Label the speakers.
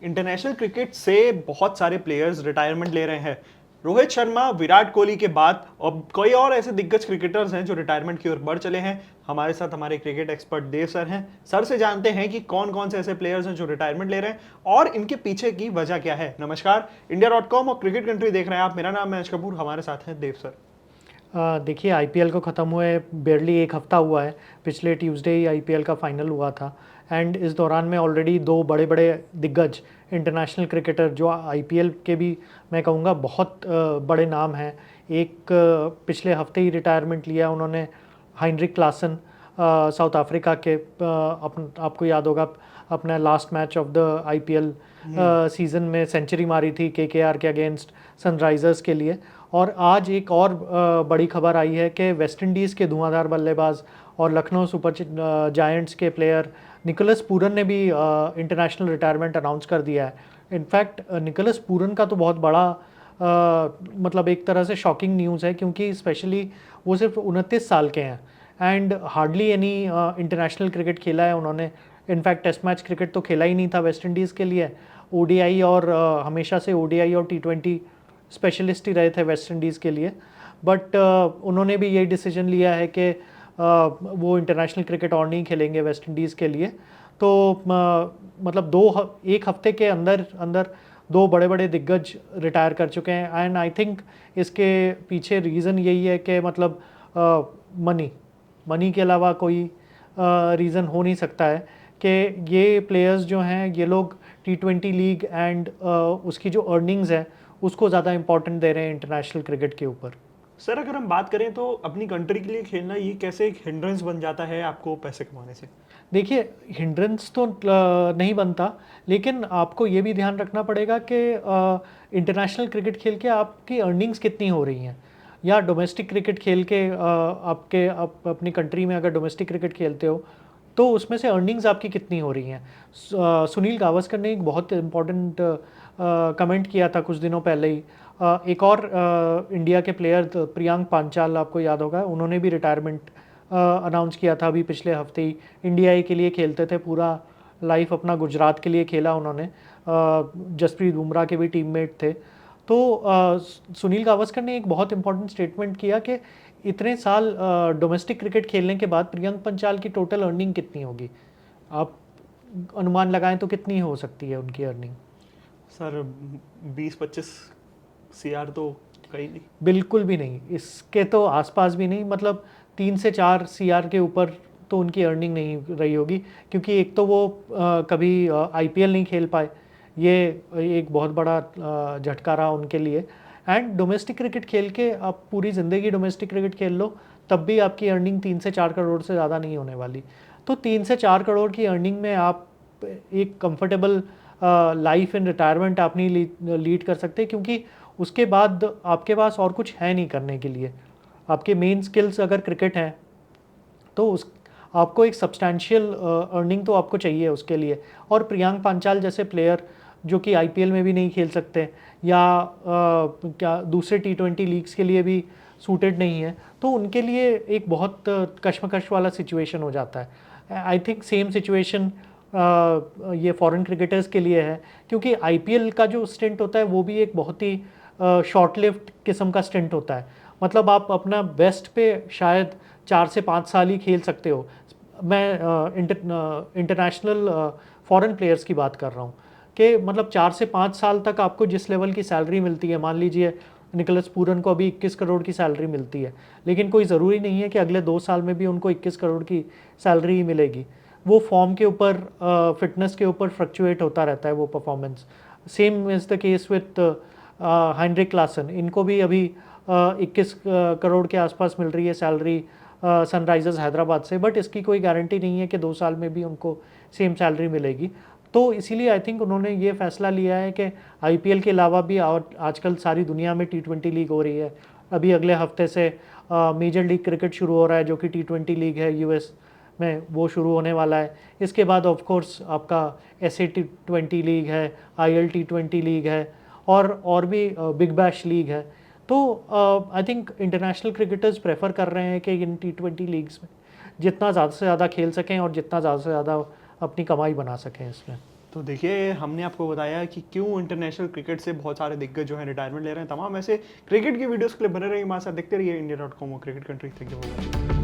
Speaker 1: International cricket से बहुत सारे प्लेयर्स रिटायरमेंट ले रहे हैं। रोहित शर्मा, विराट कोहली के बाद अब कई और ऐसे दिग्गज क्रिकेटर्स हैं जो रिटायरमेंट की ओर बढ़ चले हैं। हमारे साथ हमारे क्रिकेट एक्सपर्ट देव सर हैं। सर से जानते हैं कि कौन कौन से ऐसे प्लेयर्स हैं जो रिटायरमेंट ले रहे हैं और इनके पीछे की वजह क्या है। नमस्कार, इंडिया.com और क्रिकेट कंट्री देख रहे हैं आप। मेरा नाम है अंश कपूर, हमारे साथ हैं देव सर।
Speaker 2: देखिए, आईपीएल को ख़त्म हुए बारली एक हफ़्ता हुआ है। पिछले ट्यूसडे ही आईपीएल का फाइनल हुआ था एंड इस दौरान में ऑलरेडी दो बड़े बड़े दिग्गज इंटरनेशनल क्रिकेटर जो आईपीएल के भी मैं कहूँगा बहुत बड़े नाम हैं। एक पिछले हफ्ते ही रिटायरमेंट लिया उन्होंने, हाइनरिक क्लासन, साउथ अफ्रीका के। आपको याद होगा अपना last match of the IPL season में सेंचुरी मारी थी केकेआर के अगेंस्ट सनराइजर्स के लिए। और आज एक और बड़ी खबर आई है कि वेस्ट इंडीज़ के धुआंधार बल्लेबाज और लखनऊ सुपर जायंट्स के प्लेयर निकोलस पूरन ने भी इंटरनेशनल रिटायरमेंट अनाउंस कर दिया है। इनफैक्ट निकोलस पूरन का तो बहुत बड़ा मतलब एक तरह से शॉकिंग न्यूज़ है, क्योंकि स्पेशली वो सिर्फ 29 साल के हैं and hardly any international cricket खेला है उन्होंने। इनफैक्ट टेस्ट मैच क्रिकेट तो खेला ही नहीं था वेस्ट इंडीज़ के लिए। ओडीआई और हमेशा से ओडीआई और टी20 स्पेशलिस्ट ही रहे थे वेस्ट इंडीज़ के लिए। बट उन्होंने भी यही डिसीजन लिया है कि वो इंटरनेशनल क्रिकेट और नहीं खेलेंगे वेस्ट इंडीज़ के लिए। तो मतलब एक हफ्ते के अंदर अंदर दो बड़े बड़े दिग्गज रिटायर कर चुके हैं एंड आई थिंक इसके पीछे रीज़न यही है कि मतलब मनी के अलावा कोई रीज़न हो नहीं सकता है कि ये प्लेयर्स जो हैं ये लोग टी20 लीग एंड उसकी जो अर्निंग्स है उसको ज़्यादा इंपॉर्टेंट दे रहे हैं इंटरनेशनल क्रिकेट के ऊपर।
Speaker 1: सर, अगर हम बात करें तो अपनी कंट्री के लिए खेलना ये कैसे एक हिंड्रेंस बन जाता है आपको पैसे कमाने से?
Speaker 2: देखिए, हिंड्रेंस तो नहीं बनता, लेकिन आपको ये भी ध्यान रखना पड़ेगा कि इंटरनेशनल क्रिकेट खेल के आपकी अर्निंग्स कितनी हो रही हैं, या डोमेस्टिक क्रिकेट खेल के आप अपनी कंट्री में अगर डोमेस्टिक क्रिकेट खेलते हो तो उसमें से अर्निंग्स आपकी कितनी हो रही हैं। सुनील गावस्कर ने एक बहुत इम्पॉर्टेंट कमेंट किया था कुछ दिनों पहले ही। एक और इंडिया के प्लेयर प्रियांक पांचाल, आपको याद होगा, उन्होंने भी रिटायरमेंट अनाउंस किया था अभी पिछले हफ्ते ही। इंडिया ए के लिए खेलते थे, पूरा लाइफ अपना गुजरात के लिए खेला उन्होंने। जसप्रीत बुमराह के भी टीममेट थे। तो सुनील गावस्कर ने एक बहुत इंपॉर्टेंट स्टेटमेंट किया कि इतने साल डोमेस्टिक क्रिकेट खेलने के बाद प्रियंक पंचाल की टोटल अर्निंग कितनी होगी। आप अनुमान लगाएं तो कितनी हो सकती है उनकी अर्निंग।
Speaker 1: सर, 20-25 CR तो कहीं नहीं।
Speaker 2: बिल्कुल भी नहीं, इसके तो आसपास भी नहीं। मतलब 3 से 4 CR के ऊपर तो उनकी अर्निंग नहीं रही होगी, क्योंकि एक तो वो कभी आईपीएल नहीं खेल पाए, ये एक बहुत बड़ा झटका रहा उनके लिए। एंड डोमेस्टिक क्रिकेट खेल के आप पूरी ज़िंदगी डोमेस्टिक क्रिकेट खेल लो तब भी आपकी अर्निंग 3 से 4 करोड़ से ज़्यादा नहीं होने वाली। तो 3 से 4 करोड़ की अर्निंग में आप एक कंफर्टेबल लाइफ इन रिटायरमेंट आप नहीं लीड कर सकते, क्योंकि उसके बाद आपके पास और कुछ है नहीं करने के लिए। आपके मेन स्किल्स अगर क्रिकेट हैं तो उस आपको एक सब्सटैंशियल अर्निंग तो आपको चाहिए उसके लिए। और प्रियांक पांचाल जैसे प्लेयर जो कि आईपीएल में भी नहीं खेल सकते या क्या दूसरे टी20 लीग्स के लिए भी सूटेड नहीं है, तो उनके लिए एक बहुत कश्मकश वाला सिचुएशन हो जाता है। आई थिंक सेम सिचुएशन ये फॉरेन क्रिकेटर्स के लिए है, क्योंकि आईपीएल का जो स्टिंट होता है वो भी एक बहुत ही शॉर्ट लिव्ड किस्म का स्टिंट होता है। मतलब आप अपना बेस्ट पे शायद 4 से 5 साल ही खेल सकते हो। मैं इंटरनेशनल फॉरेन प्लेयर्स की बात कर रहा हूँ कि मतलब 4 से 5 साल तक आपको जिस लेवल की सैलरी मिलती है, मान लीजिए निकोलस पूरन को अभी 21 करोड़ की सैलरी मिलती है, लेकिन कोई ज़रूरी नहीं है कि अगले 2 साल में भी उनको 21 करोड़ की सैलरी ही मिलेगी। वो फॉर्म के ऊपर, फिटनेस के ऊपर फ्लक्चुएट होता रहता है वो performance. Same is the case with Heinrich Klaasen. इनको भी अभी 21 करोड़ के आसपास मिल रही है सैलरी सनराइजर्स हैदराबाद से, बट इसकी कोई गारंटी नहीं है कि 2 साल में भी उनको सेम सैलरी मिलेगी। तो इसीलिए आई थिंक उन्होंने ये फैसला लिया है कि आईपीएल के अलावा भी, और आजकल सारी दुनिया में टी20 लीग हो रही है। अभी अगले हफ्ते से मेजर लीग क्रिकेट शुरू हो रहा है जो कि टी20 लीग है यूएस में, वो शुरू होने वाला है। इसके बाद ऑफ कोर्स आपका SA T20 लीग है, ILT20 लीग है और भी बिग बैश लीग है। तो I think international cricketers prefer कर रहे हैं कि इन टी20 लीग्स में जितना ज़्यादा से ज़्यादा खेल सकें और जितना ज़्यादा से ज़्यादा अपनी कमाई बना सकें इसमें।
Speaker 1: तो देखिए हमने आपको बताया कि क्यों इंटरनेशनल क्रिकेट से बहुत सारे दिग्गज जो हैं रिटायरमेंट ले रहे हैं। तमाम ऐसे क्रिकेट की वीडियोस के लिए बने रहिए हमारे साथ, देखते रहिए India.com और क्रिकेट कंट्री। Thank you.